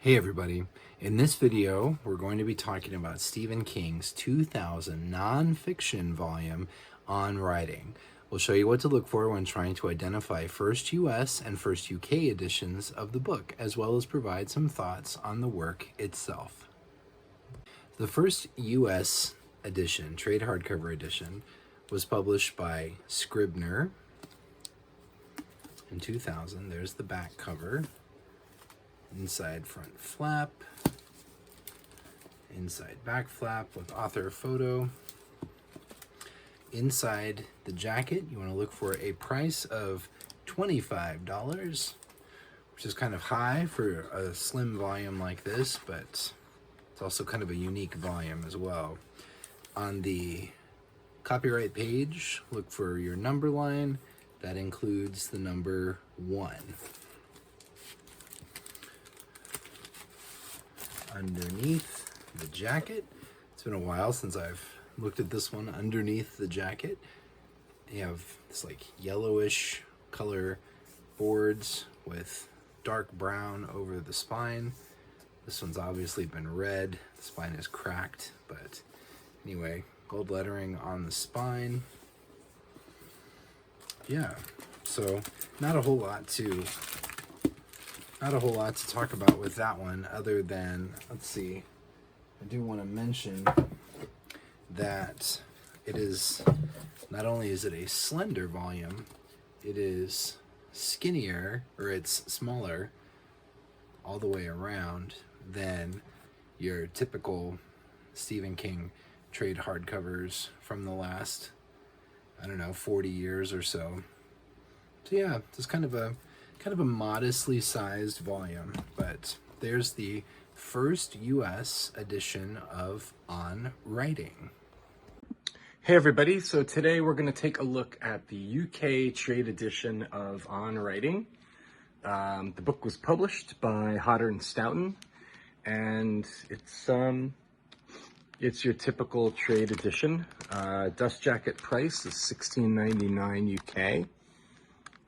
Hey everybody, in this video we're going to be talking about Stephen King's 2000 nonfiction volume on writing. We'll show you what to look for when trying to identify first US and first UK editions of the book, as well as provide some thoughts on the work itself. The first US edition, trade hardcover edition, was published by Scribner in 2000. There's the back cover. Inside front flap, inside back flap with author photo. Inside the jacket, you want to look for a price of $25, which is kind of high for a slim volume like this, but it's also kind of a unique volume as well. On the copyright page, look for your number line. That includes the number 1. Underneath the jacket, it's been a while since I've looked at this one. Underneath the jacket, you have this like yellowish color boards with dark brown over the spine. This one's obviously been red. The spine is cracked, but anyway, gold lettering on the spine. Yeah, so not a whole lot to talk about with that one, other than, let's see, I do want to mention that it is, not only is it a slender volume, it is skinnier, or it's smaller all the way around than your typical Stephen King trade hardcovers from the last, 40 years or so. So yeah, it's kind of a modestly sized volume, but there's the first US edition of On Writing. Hey everybody, so today we're going to take a look at the UK trade edition of On Writing. The book was published by Hodder and Stoughton, and it's your typical trade edition. Dust jacket price is $16.99 UK.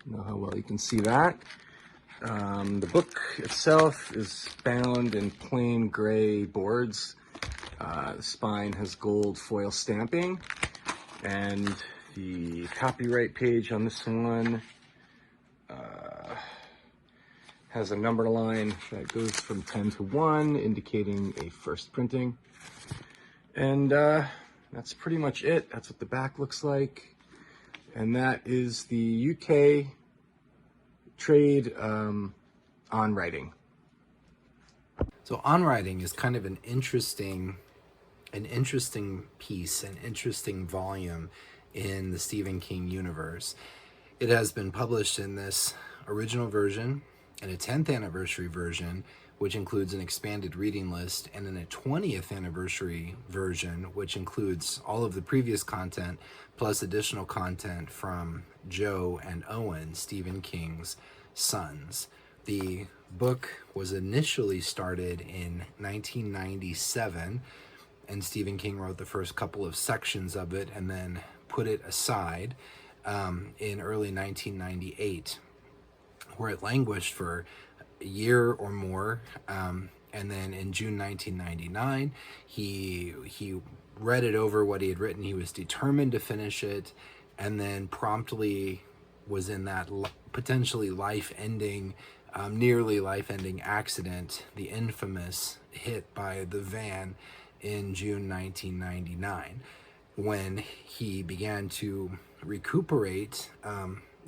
Know how well you can see that. The book itself is bound in plain gray boards. The spine has gold foil stamping, and the copyright page on this one has a number line that goes from 10 to 1, indicating a first printing. And that's pretty much it. That's what the back looks like. And that is the UK trade on writing. So On Writing is kind of an interesting piece, an interesting volume in the Stephen King universe. It has been published in this original version and a 10th anniversary version, which includes an expanded reading list, and then a 20th anniversary version, which includes all of the previous content, plus additional content from Joe and Owen, Stephen King's sons. The book was initially started in 1997, and Stephen King wrote the first couple of sections of it and then put it aside in early 1998, where it languished for a year or more, and then in June 1999 he read it over, what he had written. He was determined to finish it, and then promptly was in that potentially life-ending, nearly life-ending accident, the infamous hit by the van in June 1999. When he began to recuperate,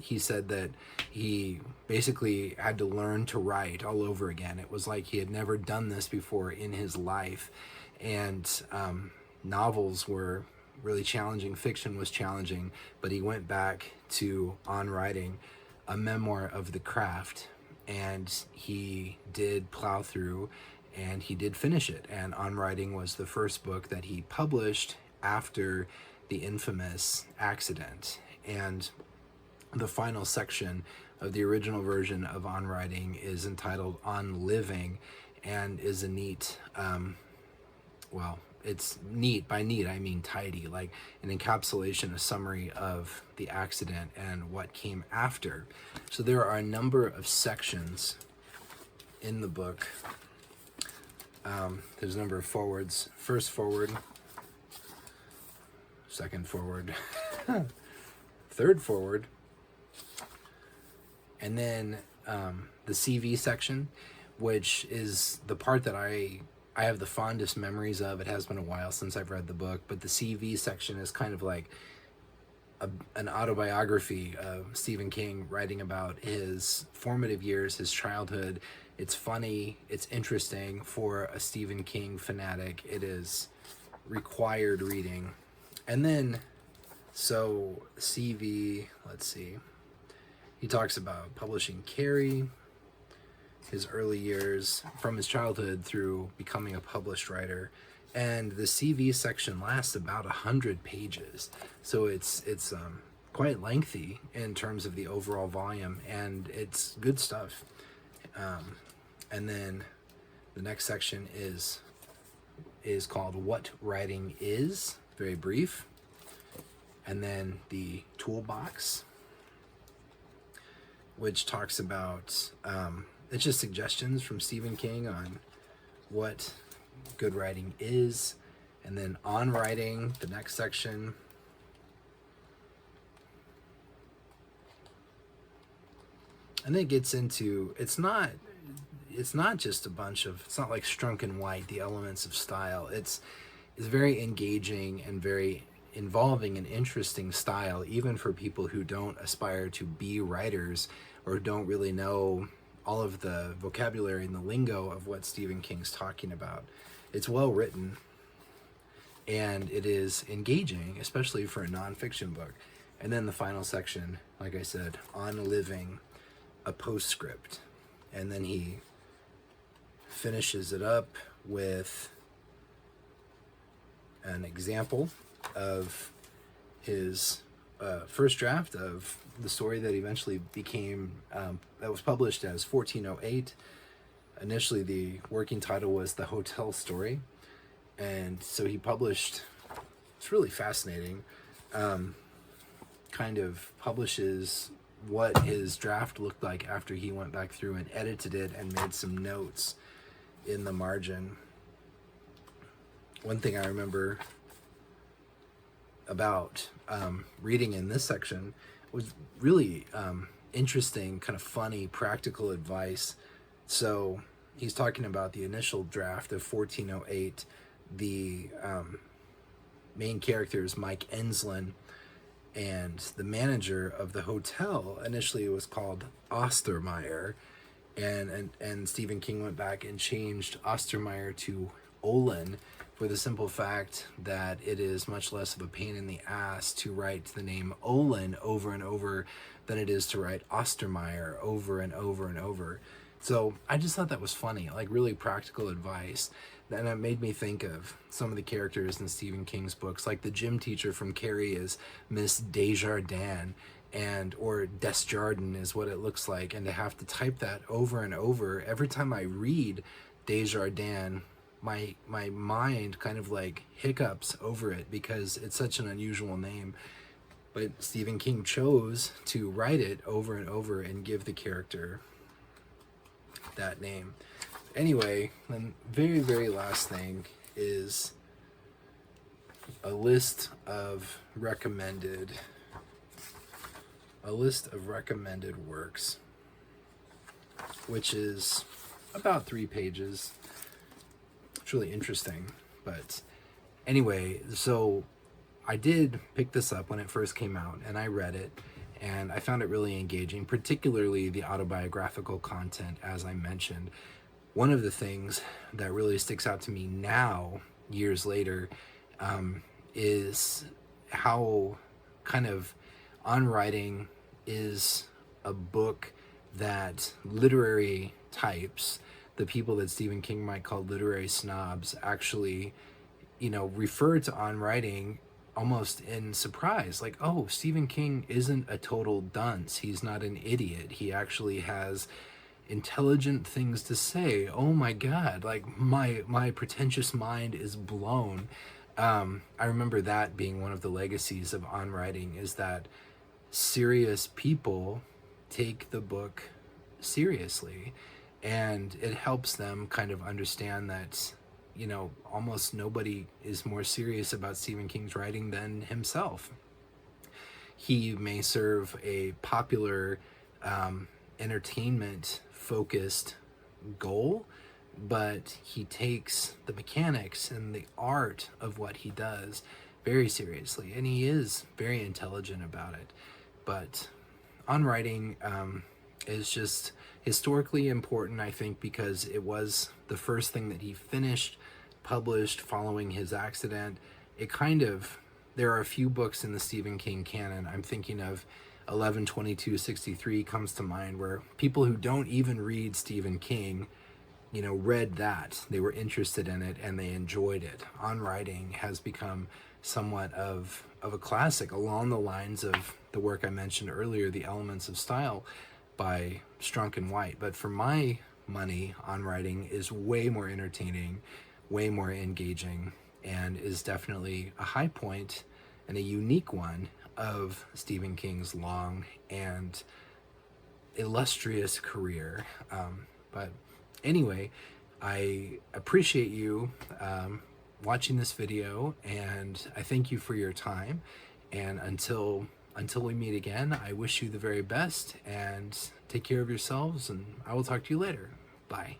he said that he basically had to learn to write all over again. It was like he had never done this before in his life. And novels were really challenging, fiction was challenging, but he went back to On Writing, a memoir of the craft, and he did plow through and he did finish it. And On Writing was the first book that he published after the infamous accident. And the final section of the original version of On Writing is entitled On Living, and is a neat, it's neat. By neat, I mean tidy, like an encapsulation, a summary of the accident and what came after. So there are a number of sections in the book There's a number of forwards. First forward, second forward, third forward, and then the CV section, which is the part that I have the fondest memories of. It has been a while since I've read the book, but the CV section is kind of like an autobiography of Stephen King, writing about his formative years, his childhood. It's funny, it's interesting for a Stephen King fanatic. It is required reading. And then, so CV, let's see. He talks about publishing Carrie, his early years from his childhood through becoming a published writer. And the CV section lasts about 100 pages. So it's quite lengthy in terms of the overall volume, and it's good stuff. And then the next section is called What Writing Is, very brief. And then the Toolbox, which talks about, it's just suggestions from Stephen King on what good writing is. And then On Writing, the next section. And then it gets into, it's not just a bunch of, it's not like Strunk and White, the elements of style. It's very engaging and very involving and interesting style, even for people who don't aspire to be writers or don't really know all of the vocabulary and the lingo of what Stephen King's talking about. It's well written, and it is engaging, especially for a nonfiction book. And then the final section, like I said, On Living, a postscript. And then he finishes it up with an example of his first draft of the story that eventually became, that was published as 1408. Initially, the working title was The Hotel Story. And so he published, it's really fascinating, kind of publishes what his draft looked like after he went back through and edited it and made some notes in the margin. One thing I remember about reading in this section was really interesting, kind of funny, practical advice. So he's talking about the initial draft of 1408. The main character is Mike Enslin, and the manager of the hotel initially was called Ostermeyer, and Stephen King went back and changed Ostermeyer to Olin, for the simple fact that it is much less of a pain in the ass to write the name Olin over and over than it is to write Ostermeyer over and over and over. So I just thought that was funny, like really practical advice. And it made me think of some of the characters in Stephen King's books, like the gym teacher from Carrie is Miss Desjardins, or Desjardins is what it looks like. And to have to type that over and over, every time I read Desjardins, my mind kind of like hiccups over it because it's such an unusual name. But Stephen King chose to write it over and over and give the character that name. Anyway, the very, very last thing is a list of recommended works, which is about 3 pages. It's really interesting. But anyway, so I did pick this up when it first came out, and I read it, and I found it really engaging, particularly the autobiographical content, as I mentioned. One of the things that really sticks out to me now, years later, is how kind of On Writing is a book that literary types, the people that Stephen King might call literary snobs, actually, refer to On Writing almost in surprise. Like, oh, Stephen King isn't a total dunce. He's not an idiot. He actually has intelligent things to say. Oh my God, like my pretentious mind is blown. I remember that being one of the legacies of On Writing, is that serious people take the book seriously. And it helps them kind of understand that, you know, almost nobody is more serious about Stephen King's writing than himself. He may serve a popular entertainment focused goal, but he takes the mechanics and the art of what he does very seriously, and he is very intelligent about it. But on writing is just historically important, I think, because it was the first thing that he finished, published following his accident. It kind of, there are a few books in the Stephen King canon. I'm thinking of 11/22/63 comes to mind, where people who don't even read Stephen King, you know, read that. They were interested in it and they enjoyed it. On Writing has become somewhat of a classic along the lines of the work I mentioned earlier, The Elements of Style by Strunk and White. But for my money, On Writing is way more entertaining, way more engaging, and is definitely a high point and a unique one of Stephen King's long and illustrious career. But anyway, I appreciate you watching this video, and I thank you for your time. And until we meet again, I wish you the very best, and take care of yourselves, and I will talk to you later. Bye.